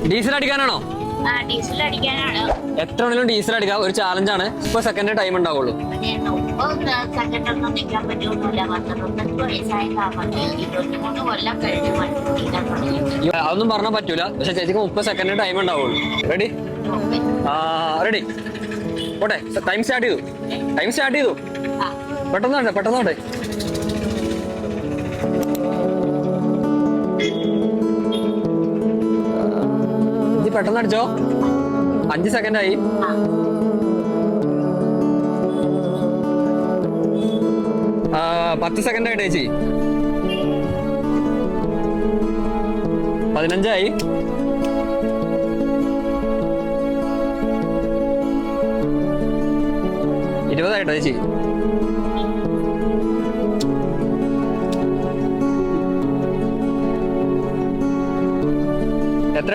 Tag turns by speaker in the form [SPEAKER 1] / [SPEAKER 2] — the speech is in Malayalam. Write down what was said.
[SPEAKER 1] ഡീസൽ അടിക്കാനാണോ?
[SPEAKER 2] ഡീസൽ അടിക്കാനാണ്.
[SPEAKER 1] എത്ര വേണേലും ഡീസൽ അടിക്കാം. ഒരു ചാലഞ്ച് ആണ്. 30 സെക്കൻഡ് ടൈം ഉണ്ടാവുള്ളൂ.
[SPEAKER 2] സെക്കൻഡൊന്നും നിൽക്കാൻ പറ്റുമൊന്നുമില്ല. 19 വയസ്സായ താമസം 23 കൊല്ലം കഴിഞ്ഞു വണ്ടി ഓടിക്കാൻ തുടങ്ങി.
[SPEAKER 1] അതൊന്നും പറഞ്ഞാൽ പറ്റൂല. പക്ഷെ ചേച്ചിക്ക് 30 സെക്കൻഡ് ടൈം ഉണ്ടാവുള്ളൂ. റെഡി? റെഡി. ഓട്ടെ, ടൈം സ്റ്റാർട്ട് ചെയ്തു. പെട്ടെന്നോട്ടെ. പെട്ടെന്ന് അടിച്ചോ. 5 സെക്കൻഡ് ആയി. ആ 10 സെക്കൻഡ് ആയിട്ട് ചേച്ചി. 15 ആയി. 20 ആയിട്ടോ ചേച്ചി.